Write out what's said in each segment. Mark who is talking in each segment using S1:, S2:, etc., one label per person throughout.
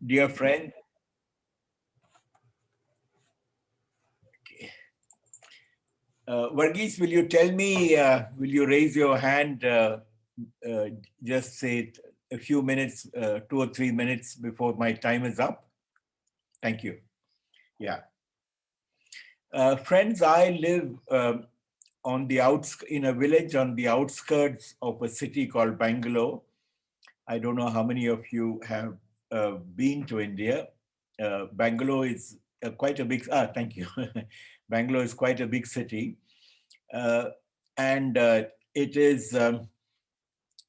S1: Dear friend, Varghese, will you tell me, will you raise your hand, uh, just say a few minutes, 2 or 3 minutes before my time is up? Thank you. Yeah. Friends, I live on the in a village on the outskirts of a city called Bangalore. I don't know how many of you have been to India. Bangalore is quite a big, thank you. Bangalore is quite a big city. Uh, and it is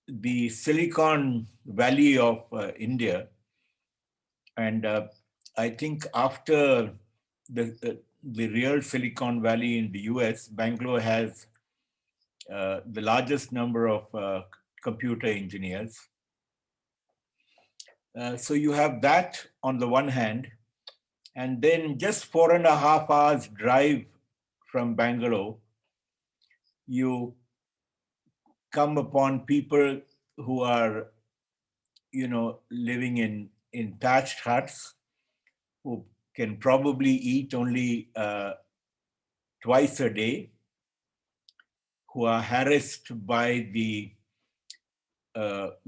S1: the Silicon Valley of India. And I think after the real Silicon Valley in the US, Bangalore has the largest number of computer engineers. So you have that on the one hand, and then just 4.5 hours drive from Bangalore, you come upon people who are, living in thatched huts, who can probably eat only twice a day, who are harassed by the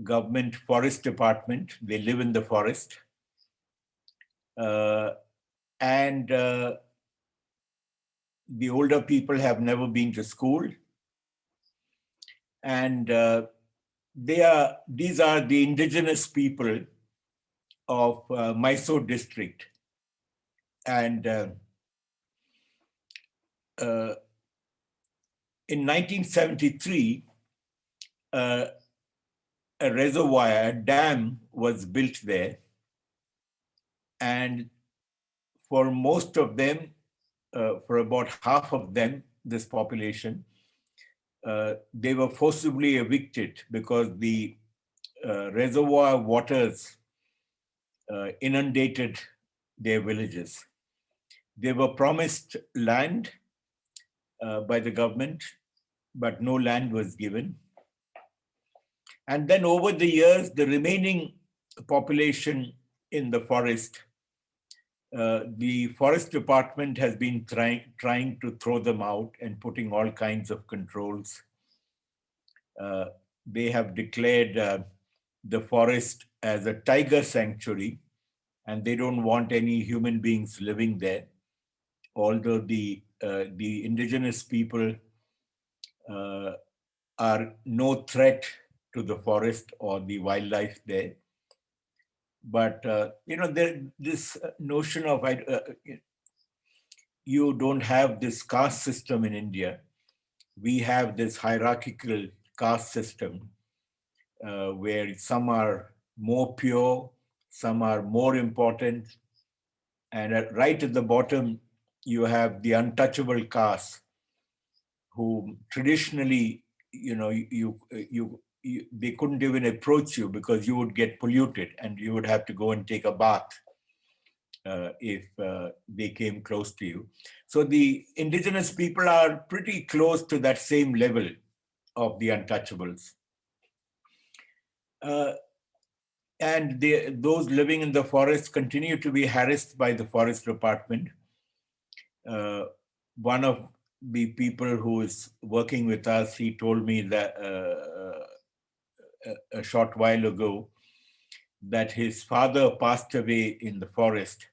S1: government forest department. They live in the forest. And the older people have never been to school. And these are the indigenous people of Mysore district. And in 1973, a reservoir, a dam was built there. And for most of them, for about half of them, this population, they were forcibly evicted because the reservoir waters inundated their villages. They were promised land by the government, but no land was given. And then over the years, the remaining population in the forest, the forest department has been trying to throw them out and putting all kinds of controls. They have declared the forest as a tiger sanctuary, and they don't want any human beings living there. Although the indigenous people are no threat to the forest or the wildlife there. But this notion of you don't have this caste system in India. We have this hierarchical caste system where some are more pure, some are more important, and right at the bottom you have the untouchable caste, who traditionally, they couldn't even approach you because you would get polluted and you would have to go and take a bath if they came close to you. So the indigenous people are pretty close to that same level of the untouchables. And those living in the forest continue to be harassed by the forest department. One of the people who is working with us, he told me that a short while ago that his father passed away in the forest,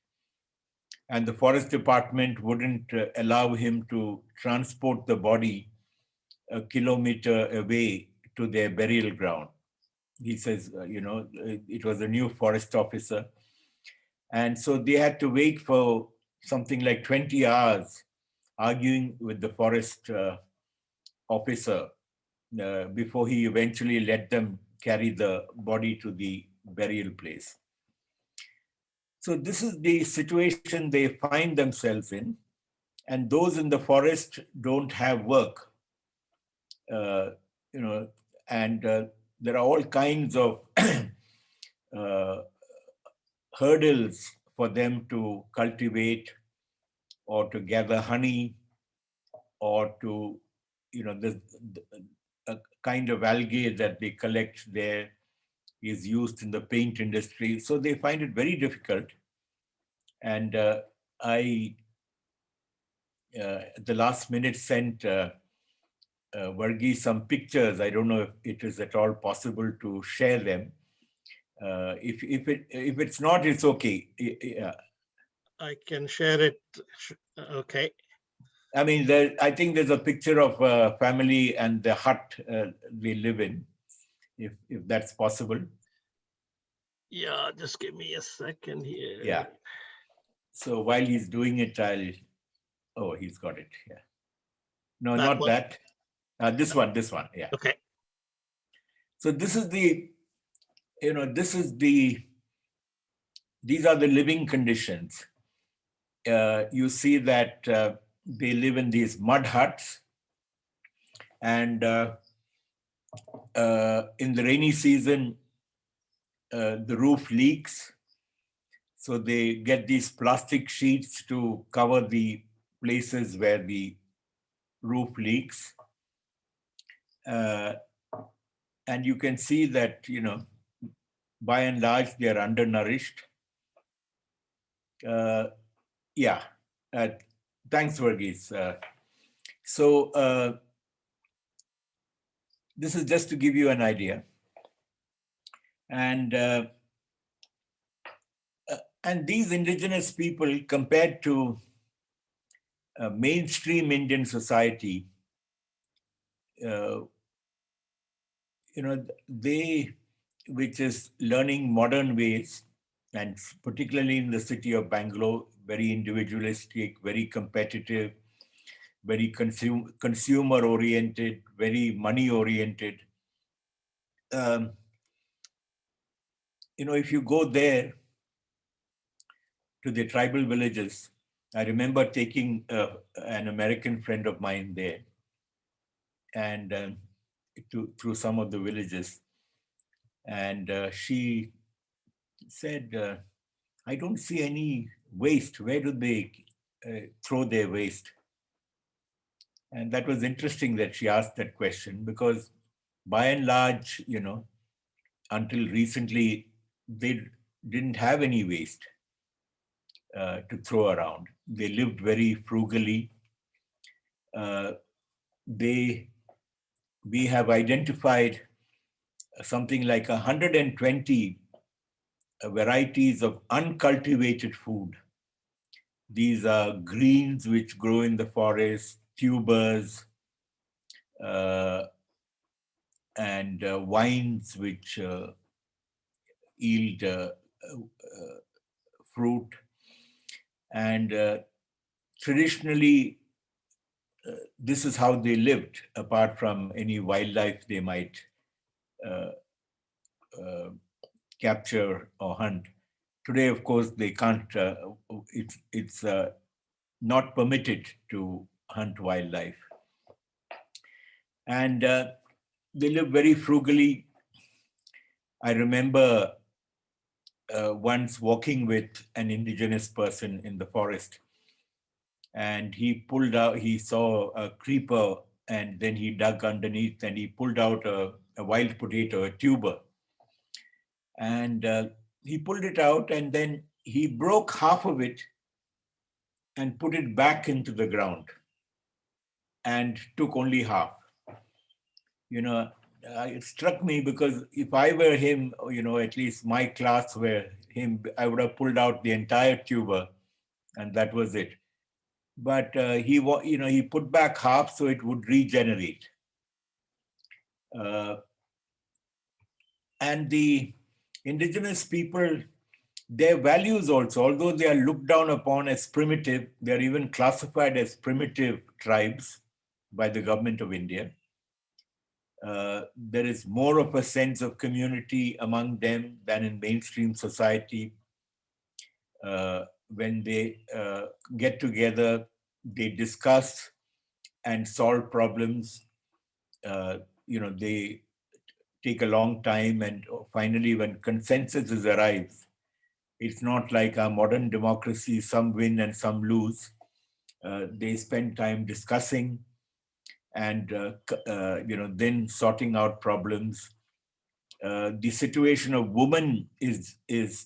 S1: and the forest department wouldn't allow him to transport the body a kilometer away to their burial ground. He says, it was a new forest officer. And so they had to wait for something like 20 hours arguing with the forest officer before he eventually let them carry the body to the burial place. So this is the situation they find themselves in. And those in the forest don't have work, and there are all kinds of hurdles for them to cultivate or to gather honey or to, the kind of algae that they collect there is used in the paint industry. So they find it very difficult. And I, at the last minute, sent Varghese some pictures. I don't know if it is at all possible to share them. If it's not, it's okay. Yeah.
S2: I can share it. Okay.
S1: I mean, I think there's a picture of a family and the hut they live in, if that's possible.
S2: Yeah, just give me a second
S1: Yeah.
S2: here.
S1: So while he's doing it, oh, he's got it. Yeah. No,
S2: That
S1: not
S2: one.
S1: that. This one. Yeah.
S2: Okay.
S1: So this is these are the living conditions. You see that they live in these mud huts, and in the rainy season, the roof leaks. So they get these plastic sheets to cover the places where the roof leaks. And you can see that, by and large, they are undernourished. Yeah. Thanks, Varghese. So this is just to give you an idea. And these indigenous people, compared to mainstream Indian society, uh, they, which is learning modern ways, and particularly in the city of Bangalore, very individualistic, very competitive, very consumer oriented, very money oriented. Um, if you go there to the tribal villages, I remember taking an American friend of mine there, and through some of the villages, and she said, I don't see any waste. Where do they throw their waste? And that was interesting that she asked that question, because by and large, until recently, they didn't have any waste to throw around. They lived very frugally. Uh, we have identified something like 120 varieties of uncultivated food. These are greens which grow in the forest, tubers, uh, and wines which yield fruit. And traditionally, this is how they lived, apart from any wildlife they might uh, uh, capture or hunt. Today, of course, they can't. It's not permitted to hunt wildlife, and they live very frugally. I remember once walking with an indigenous person in the forest, and he saw a creeper, and then he dug underneath and he pulled out a wild potato, a tuber. And he pulled it out, and then he broke half of it and put it back into the ground and took only half. It struck me, because if I were him, at least my class were him, I would have pulled out the entire tuber, and that was it. But he put back half so it would regenerate. Uh, and the indigenous people, their values also, although they are looked down upon as primitive, they are even classified as primitive tribes by the government of India. There is more of a sense of community among them than in mainstream society. When they get together, they discuss and solve problems. They take a long time, and finally, when consensus arrives, it's not like our modern democracy, some win and some lose. They spend time discussing and then sorting out problems. The situation of women is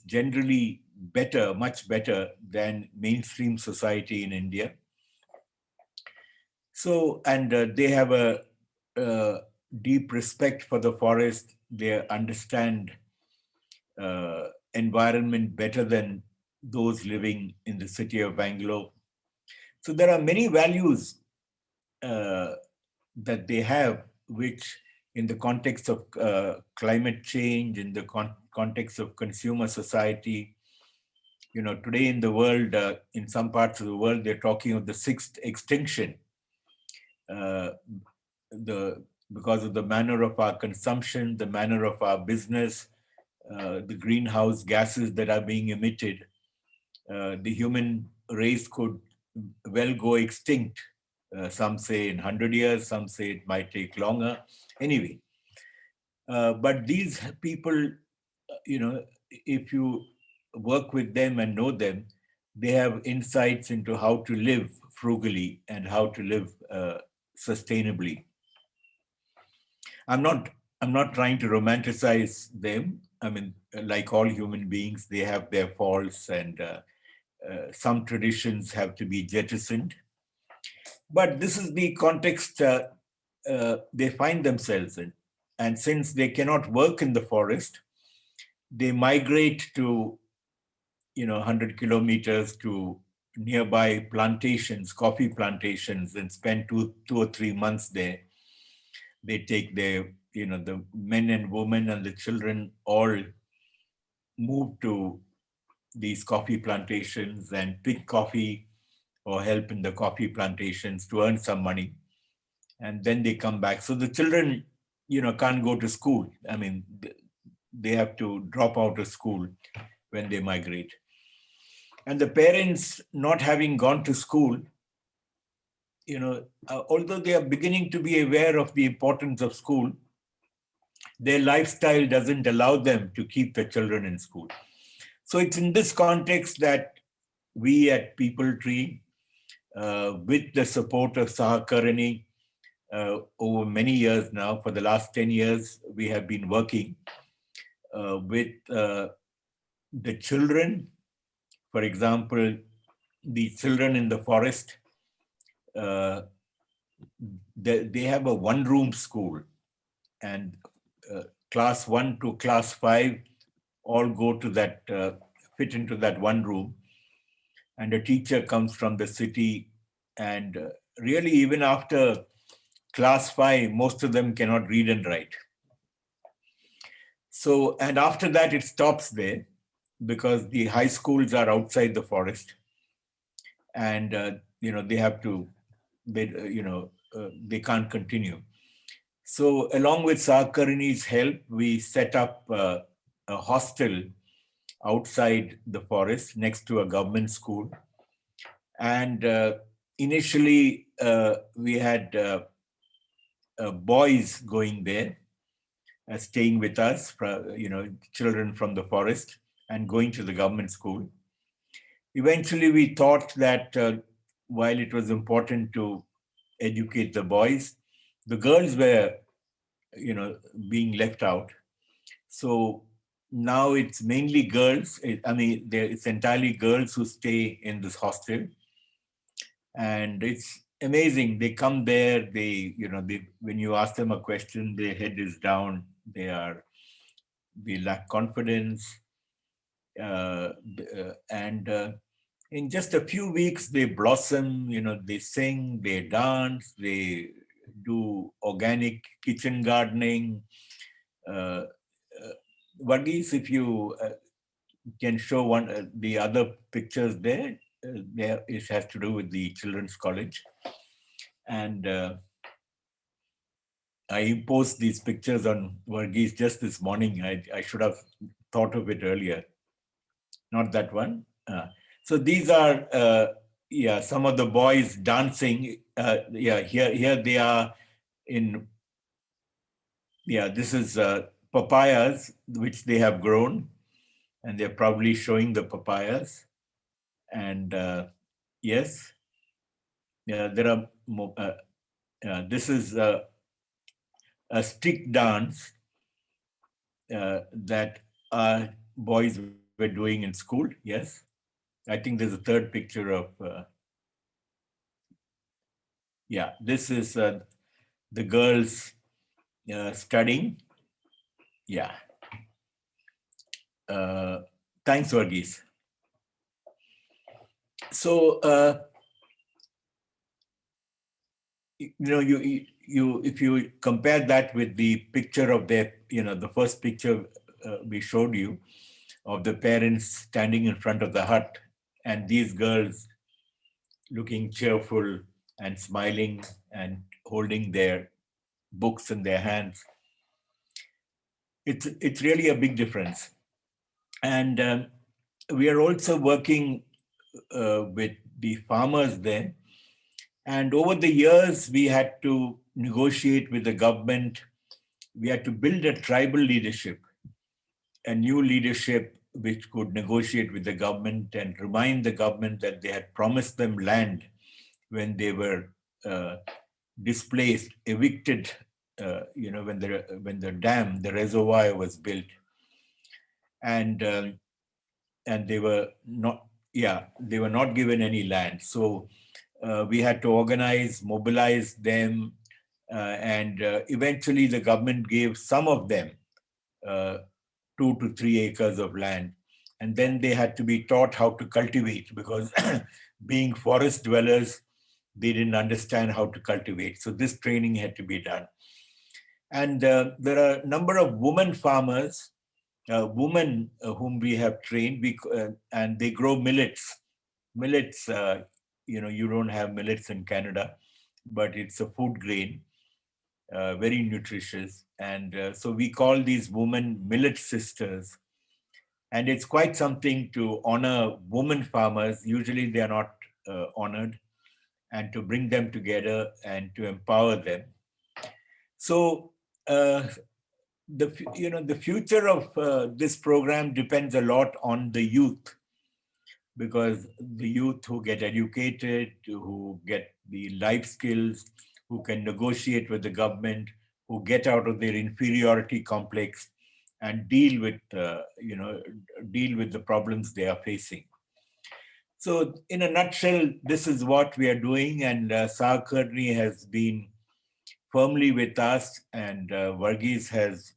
S1: generally better, much better than mainstream society in India. So, and they have a deep respect for the forest. They understand environment better than those living in the city of Bangalore. So there are many values that they have, which in the context of climate change, in the context of consumer society, today in the world, in some parts of the world, they're talking of the sixth extinction, uh, the because of the manner of our consumption, the manner of our business, the greenhouse gases that are being emitted. The human race could well go extinct. Some say in 100 years, some say it might take longer. Anyway, but these people, if you work with them and know them, they have insights into how to live frugally and how to live sustainably. I'm not I'm not trying to romanticize them. I mean, like all human beings, they have their faults, and some traditions have to be jettisoned. But this is the context they find themselves in. And since they cannot work in the forest, they migrate to 100 kilometers to nearby plantations, coffee plantations, and spend 2 or 3 months there. They take their, the men and women and the children all move to these coffee plantations and pick coffee or help in the coffee plantations to earn some money. And then they come back. So the children, can't go to school. I mean, they have to drop out of school when they migrate. And the parents, not having gone to school, although they are beginning to be aware of the importance of school, their lifestyle doesn't allow them to keep the children in school. So it's in this context that we at People Tree, with the support of Sahakarini, over many years now, for the last 10 years, we have been working with the children. For example, the children in the forest, uh, they have a one-room school, and class 1 to class 5 all go to that, fit into that one room. And a teacher comes from the city, and really, even after class 5, most of them cannot read and write. So, and after that, it stops there because the high schools are outside the forest, and they have to, they can't continue. So, along with Sahakarini's help, we set up a hostel outside the forest next to a government school. And initially, we had boys going there, staying with us, children from the forest, and going to the government school. Eventually, we thought that while it was important to educate the boys, the girls were, being left out. So now it's mainly girls. It's entirely girls who stay in this hostel, and it's amazing. They come there. When you ask them a question, their head is down. They lack confidence, and in just a few weeks they blossom. They sing, they dance, they do organic kitchen gardening. Uh, Varghese, if you can show the other pictures there. There it has to do with the Children's College, and I imposed these pictures on Varghese just this morning. I should have thought of it earlier. Not that one. So these are some of the boys dancing. Here they are in. This is papayas which they have grown, and they're probably showing the papayas. And yes, there are. This is a stick dance, that our boys were doing in school. Yes, I think there's a third picture of. Yeah, this is the girls studying. Yeah. Uh, Thanks, Varghese. So if you compare that with the picture of their, the first picture we showed you of the parents standing in front of the hut, and these girls looking cheerful and smiling and holding their books in their hands, it's really a big difference. And we are also working with the farmers there. And over the years, we had to negotiate with the government. We had to build a tribal leadership, a new leadership which could negotiate with the government and remind the government that they had promised them land when they were uh, displaced, evicted, when the dam, the reservoir was built. And and they were not, yeah, they were not given any land. So we had to organize, mobilize them, and eventually the government gave some of them uh, 2 to 3 acres of land. And then they had to be taught how to cultivate, because being forest dwellers, they didn't understand how to cultivate. So this training had to be done. And there are a number of women farmers, women whom we have trained, and they grow millets. Millets, you don't have millets in Canada, but it's a food grain, very nutritious. And so we call these women millet sisters. And it's quite something to honor women farmers. Usually they are not honored, and to bring them together and to empower them. So the future of this program depends a lot on the youth, because the youth who get educated, who get the life skills, who can negotiate with the government, who get out of their inferiority complex and deal with the problems they are facing. So in a nutshell, this is what we are doing, and Sahakarini has been firmly with us, and Varghese has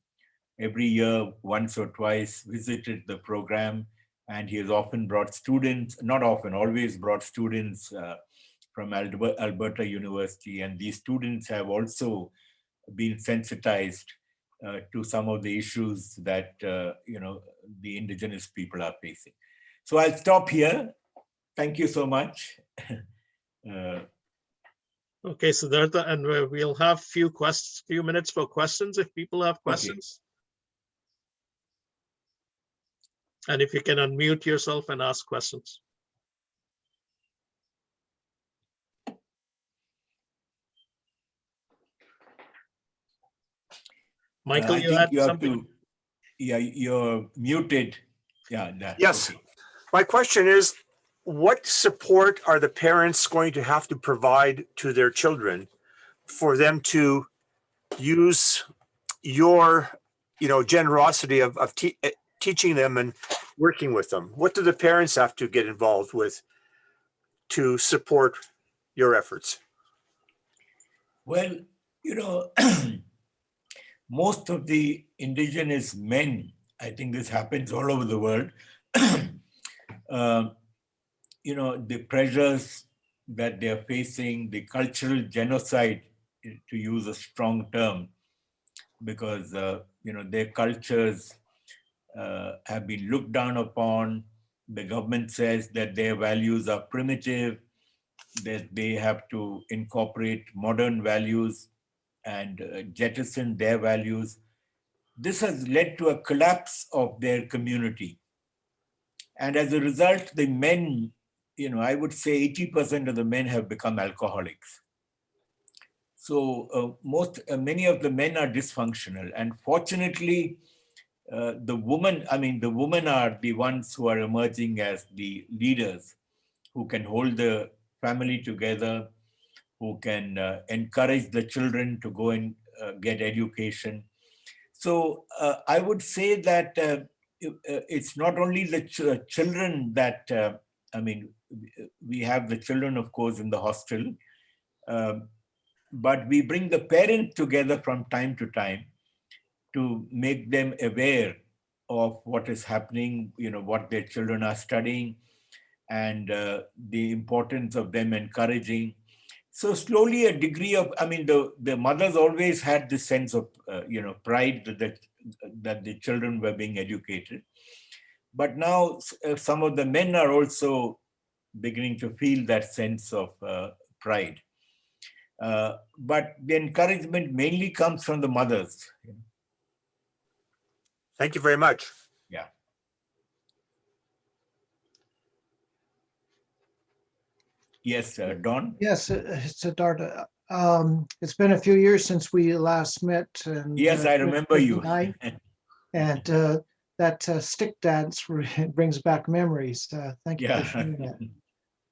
S1: every year, once or twice, visited the program, and he has often brought students, not often, always brought students from Alberta University, and these students have also been sensitized to some of the issues that the Indigenous people are facing. So I'll stop here. Thank you so much.
S2: Okay, Siddhartha, and we'll have few minutes for questions if people have questions. Okay. And if you can unmute yourself and ask questions. Michael, you had something?
S1: You're muted. Yeah.
S3: Yes.
S1: Okay.
S3: My question is, what support are the parents going to have to provide to their children for them to use your, generosity of teaching them and working with them? What do the parents have to get involved with to support your efforts?
S1: Well, most of the Indigenous men, I think this happens all over the world, the pressures that they're facing, the cultural genocide, to use a strong term, because, their cultures have been looked down upon. The government says that their values are primitive, that they have to incorporate modern values and jettison their values. This has led to a collapse of their community. And as a result, the men, I would say 80% of the men have become alcoholics. So many of the men are dysfunctional. And fortunately, the women are the ones who are emerging as the leaders, who can hold the family together, who can encourage the children to go and get education. So I would say that it's not only the children that, I mean, we have the children, of course, in the hostel, but we bring the parents together from time to time to make them aware of what is happening, what their children are studying, and the importance of them encouraging. So slowly a degree of, I mean, the mothers always had this sense of, pride that the children were being educated. But now some of the men are also beginning to feel that sense of pride. But the encouragement mainly comes from the mothers.
S3: Thank you very much.
S1: Yeah. Yes, Don?
S4: Yes, Siddhartha. It's been a few years since we last met. And,
S1: Yes, I remember
S4: Chris
S1: you.
S4: and that stick dance brings back memories. Thank you for
S1: Yeah.
S4: sharing that.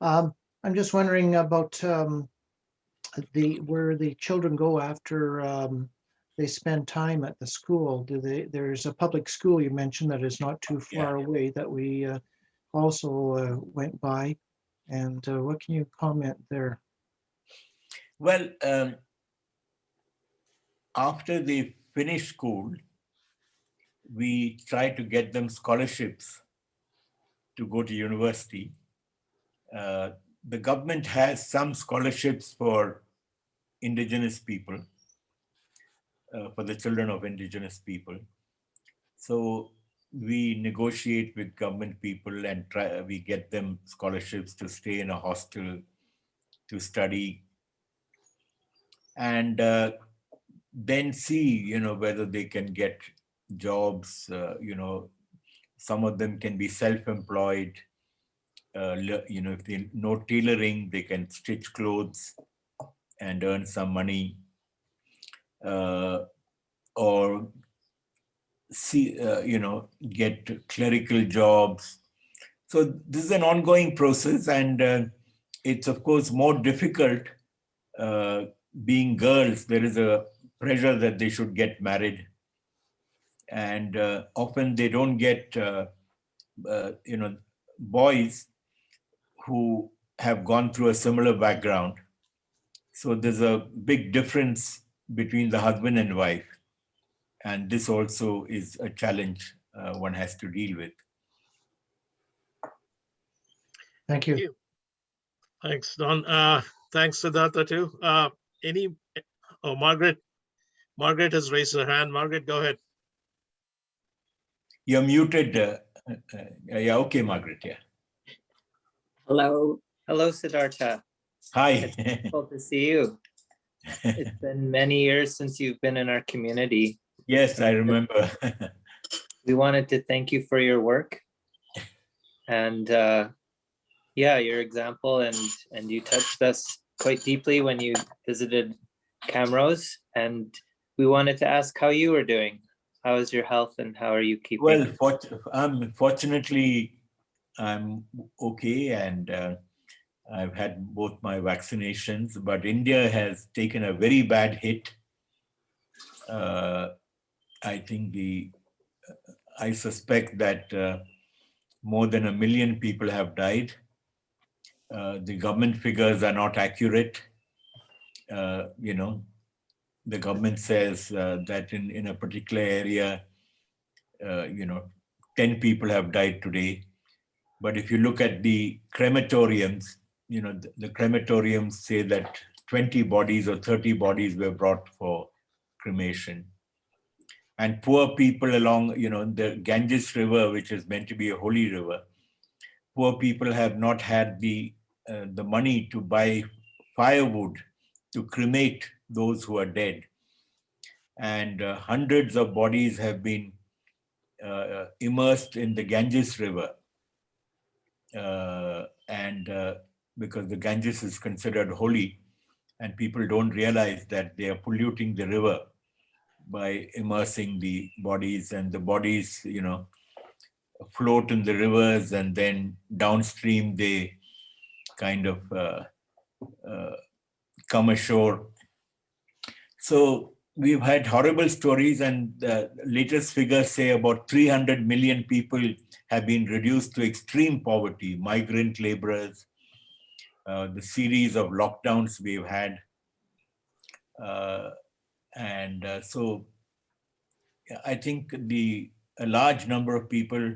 S4: I'm just wondering about where the children go after they spend time at the school. There's a public school you mentioned that is not too far away that we also went by. And what can you comment there?
S1: Well, after they finish school, we try to get them scholarships to go to university. The government has some scholarships for Indigenous people, for the children of Indigenous people. So we negotiate with government people and we get them scholarships to stay in a hostel, to study, and then see, whether they can get jobs. Some of them can be self-employed. If they know tailoring, they can stitch clothes and earn some money, or see, get clerical jobs. So this is an ongoing process, and it's of course more difficult being girls. There is a pressure that they should get married, and often they don't get, boys who have gone through a similar background. So there's a big difference between the husband and wife. And this also is a challenge one has to deal with.
S4: Thank you.
S2: Thanks, Don. Thanks, Siddhartha, too. Margaret. Margaret has raised her hand. Margaret, go ahead.
S1: You're muted. Yeah, okay, Margaret, yeah.
S5: Hello. Hello, Siddhartha.
S1: Hi.
S5: It's wonderful to see you. It's been many years since you've been in our community.
S1: Yes, I remember.
S5: We wanted to thank you for your work and your example, and you touched us quite deeply when you visited Camrose, and we wanted to ask how you were doing. How is your health and how are you keeping?
S1: Well, fortunately, I'm okay, and I've had both my vaccinations, but India has taken a very bad hit. I think I suspect that more than 1 million people have died. The government figures are not accurate. The government says that in a particular area, 10 people have died today. But if you look at the crematoriums, the crematoriums say that 20 bodies or 30 bodies were brought for cremation. And poor people along, the Ganges River, which is meant to be a holy river, poor people have not had the money to buy firewood to cremate those who are dead. And hundreds of bodies have been immersed in the Ganges River. Because the Ganges is considered holy, and people don't realize that they are polluting the river by immersing the bodies, and the bodies, float in the rivers, and then downstream they kind of come ashore. So we've had horrible stories, and the latest figures say about 300 million people have been reduced to extreme poverty, migrant laborers, the series of lockdowns we've had. So I think a large number of people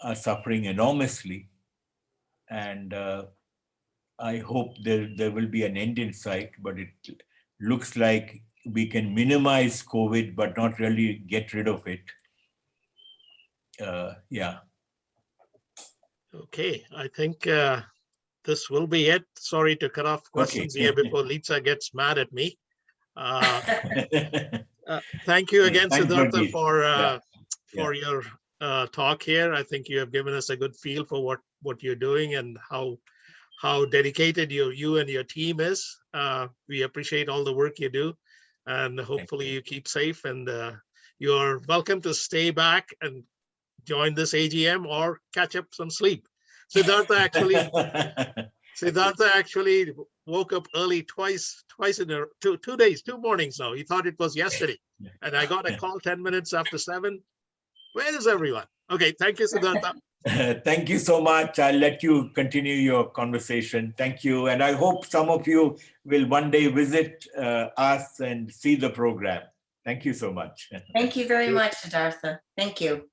S1: are suffering enormously, and I hope there will be an end in sight, but it looks like we can minimize COVID, but not really get rid of it. Yeah.
S2: Okay, I think this will be it. Sorry to cut off questions here before Lisa gets mad at me. Thank you again,
S1: Thanks,
S2: Siddhartha,
S1: Gurdeep.
S2: for your talk here. I think you have given us a good feel for what you're doing and how dedicated you and your team is. We appreciate all the work you do, and hopefully you keep safe. And you're welcome to stay back and join this AGM or catch up some sleep. Siddhartha actually woke up early twice in 2 days, 2 mornings now. He thought it was yesterday. And I got a call 10 minutes after 7. Where is everyone? Okay, thank you, Siddhartha.
S1: Thank you so much. I'll let you continue your conversation. Thank you. And I hope some of you will one day visit us and see the program. Thank you so much.
S6: Thank you very much, Siddhartha. Thank you.